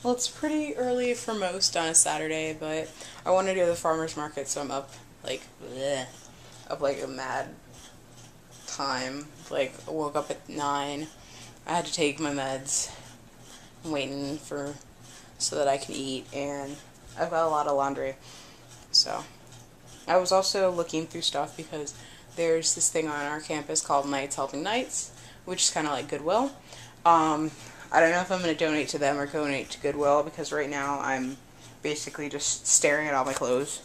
Well, it's pretty early for most on a Saturday, but I want to do the farmer's market, so I'm up, like, up, like, a mad time. Like, I woke up at 9. I had to take my meds. I'm waiting so that I can eat, and I've got a lot of laundry. So, I was also looking through stuff because there's this thing on our campus called Knights Helping Knights, which is kind of like Goodwill. I don't know if I'm going to donate to them or donate to Goodwill, because right now I'm basically just staring at all my clothes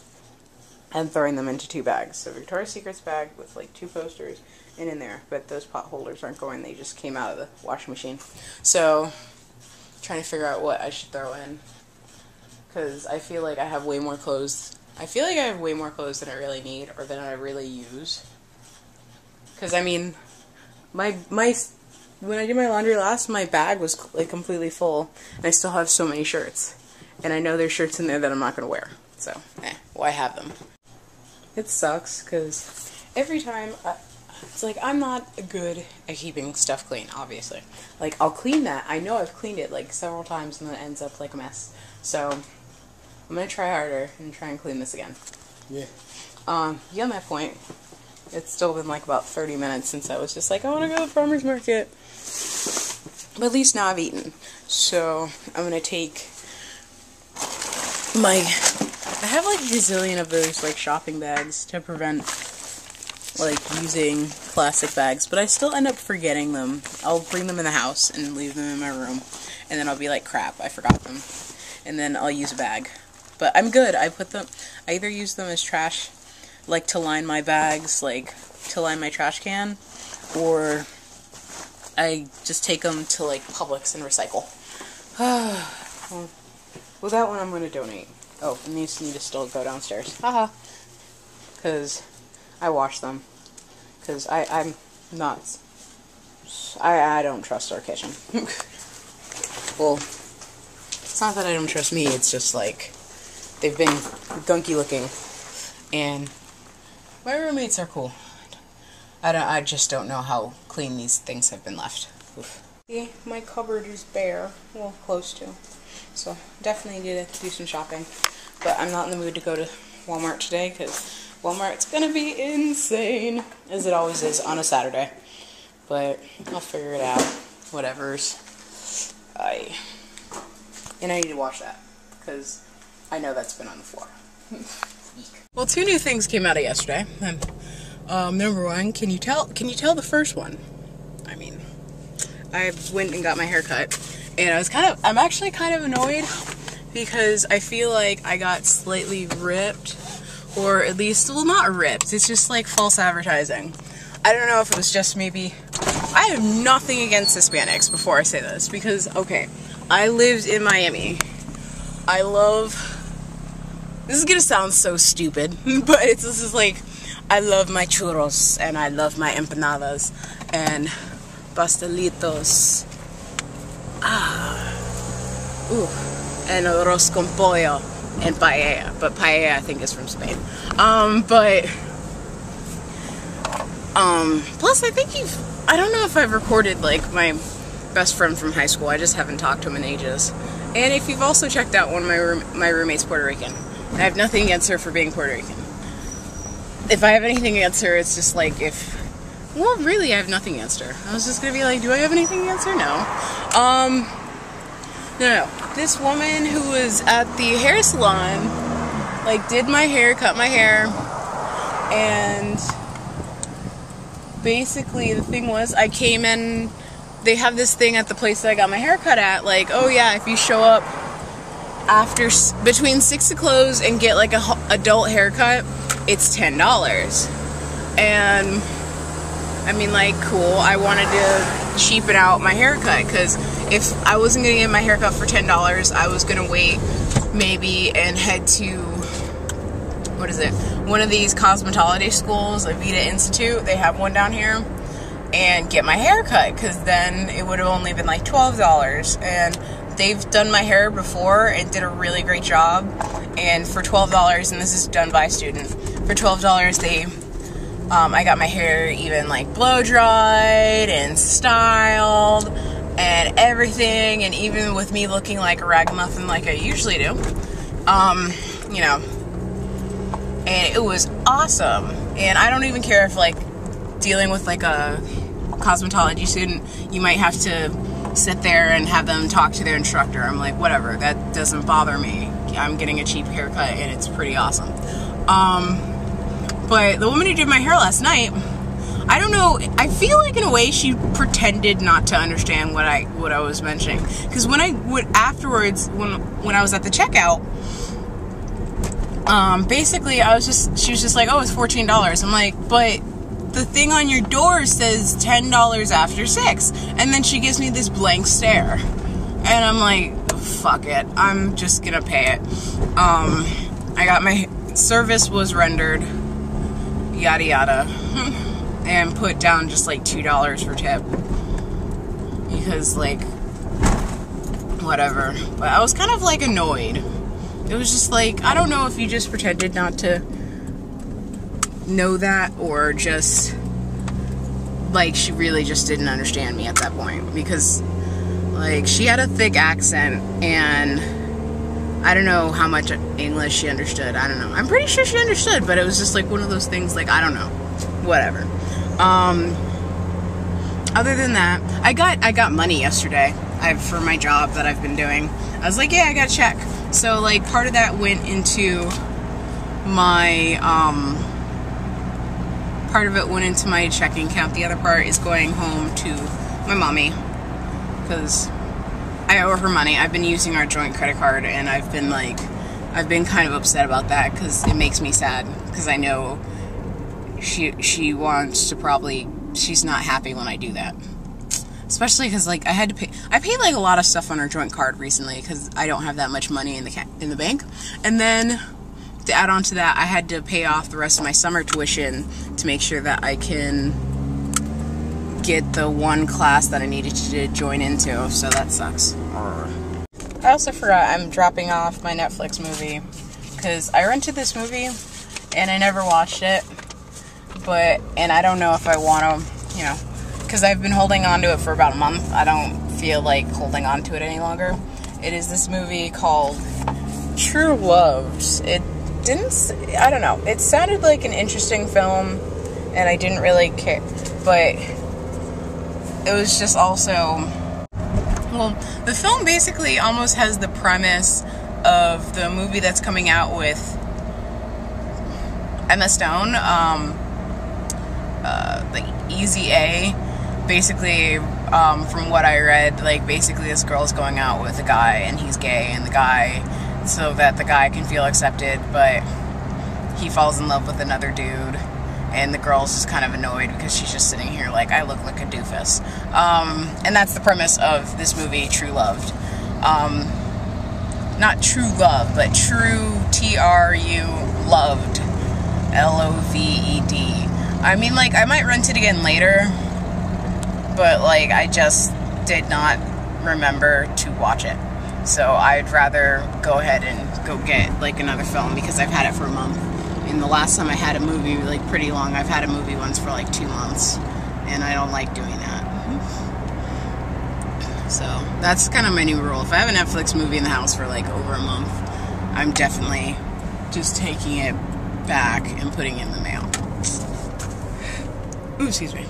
and throwing them into 2 bags. So Victoria's Secret's bag with like 2 posters in there, but those pot holders aren't going, they just came out of the washing machine. So, trying to figure out what I should throw in, because I feel like I have way more clothes. I feel like I have way more clothes than I really need or than I really use. Because, I mean, when I did my laundry last, my bag was like completely full, and I still have so many shirts. And I know there's shirts in there that I'm not going to wear. So, why have them? It sucks, because every time, it's like, I'm not good at keeping stuff clean, obviously. Like, I'll clean that. I know I've cleaned it, like, several times, and then it ends up like a mess. So, I'm going to try harder and try and clean this again. Yeah. Yeah, my point. It's still been like about 30 minutes since I was just like, I want to go to the farmer's market. But at least now I've eaten. So, I'm going to take I have like a gazillion of those like shopping bags to prevent like using plastic bags, but I still end up forgetting them. I'll bring them in the house and leave them in my room, and then I'll be like, crap, I forgot them. And then I'll use a bag. But I'm good. I either use them as trash, like to line my bags, like to line my trash can, or I just take them to like Publix and recycle. Well, that one I'm going to donate. Oh, and these need to still go downstairs. Haha. Because I wash them. Because I'm not... I don't trust our kitchen. Well, it's not that I don't trust me, it's just like... They've been gunky looking. And my roommates are cool. I just don't know how clean these things have been left. Oof. See, my cupboard is bare. Well, close to. So, definitely need to do some shopping. But I'm not in the mood to go to Walmart today, because Walmart's gonna be insane, as it always is on a Saturday. But I'll figure it out. Whatever's. And I need to wash that, because I know that's been on the floor. Well, 2 new things came out of yesterday. Number 1, can you tell the first one? I mean, I went and got my hair cut. And I'm actually kind of annoyed because I feel like I got slightly ripped, or at least, well, not ripped, it's just like false advertising. I don't know if it was just maybe, I have nothing against Hispanics before I say this, because, okay, I lived in Miami. This is gonna sound so stupid, but this is like, I love my churros, and I love my empanadas, and pastelitos. Ooh, and arroz con pollo and paella, but paella I think is from Spain. Plus I think I don't know if I've recorded like my best friend from high school. I just haven't talked to him in ages. And if you've also checked out one of my roommate's Puerto Rican. I have nothing against her for being Puerto Rican. If I have anything against her, it's just like well, really, I have nothing against her. I was just gonna be like, do I have anything against her? No. No. This woman who was at the hair salon, like, did my hair, cut my hair, and basically the thing was, I came in, they have this thing at the place that I got my hair cut at, like, oh yeah, if you show up between 6 to close and get like a adult haircut, it's $10. And I mean, like, cool. I wanted to cheapen out my haircut, because if I wasn't going to get my haircut for $10, I was going to wait maybe and head to, what is it, one of these cosmetology schools, Avita Institute, they have one down here, and get my haircut, because then it would have only been like $12. And they've done my hair before and did a really great job, and for $12, and this is done by a student, for $12 I got my hair even like blow dried and styled, and everything, and even with me looking like a ragamuffin like I usually do, you know, and it was awesome. And I don't even care if, like, dealing with, like, a cosmetology student, you might have to sit there and have them talk to their instructor. I'm like, whatever, that doesn't bother me. I'm getting a cheap haircut, and it's pretty awesome. But the woman who did my hair last night, I don't know, I feel like in a way she pretended not to understand what I was mentioning. Because when I would afterwards, when I was at the checkout, basically she was just like, oh, it's $14. I'm like, but the thing on your door says $10 after 6. And then she gives me this blank stare. And I'm like, fuck it, I'm just gonna pay it. I got my service was rendered, yada yada, and put down just like $2 for tip, because like, whatever. But I was kind of like annoyed. It was just like, I don't know if you just pretended not to know that, or just like she really just didn't understand me at that point, because like she had a thick accent, and I don't know how much English she understood. I don't know. I'm pretty sure she understood, but it was just like one of those things, like, I don't know. Whatever. Other than that, I got money yesterday for my job that I've been doing. I was like, yeah, I got a check. So, like, part of that went into my, part of it went into my checking account. The other part is going home to my mommy, because I owe her money. I've been using our joint credit card, and I've been kind of upset about that, because it makes me sad, because I know she wants to probably, she's not happy when I do that. Especially because, like, I paid like a lot of stuff on her joint card recently, because I don't have that much money in the bank. And then to add on to that, I had to pay off the rest of my summer tuition to make sure that I can get the one class that I needed to join into, so that sucks. I also forgot I'm dropping off my Netflix movie, because I rented this movie and I never watched it, and I don't know if I want to, you know, because I've been holding on to it for about a month. I don't feel like holding on to it any longer. It is this movie called True Loved. I don't know, it sounded like an interesting film, and I didn't really care, but it was just also, well, the film basically almost has the premise of the movie that's coming out with Emma Stone, like Easy A. Basically, from what I read, like, basically this girl's going out with a guy, and he's gay, and the guy, so that the guy can feel accepted, but he falls in love with another dude. And the girl's just kind of annoyed because she's just sitting here like, I look like a doofus. And that's the premise of this movie, True Loved. Not True Love, but True, T-R-U, Loved, L-O-V-E-D. I mean, like, I might rent it again later, but, like, I just did not remember to watch it. So I'd rather go ahead and go get, like, another film, because I've had it for a month. And the last time I had a movie, like, pretty long, I've had a movie once for like 2 months, and I don't like doing that. So that's kind of my new rule. If I have a Netflix movie in the house for like over a month, I'm definitely just taking it back and putting it in the mail. Ooh, excuse me.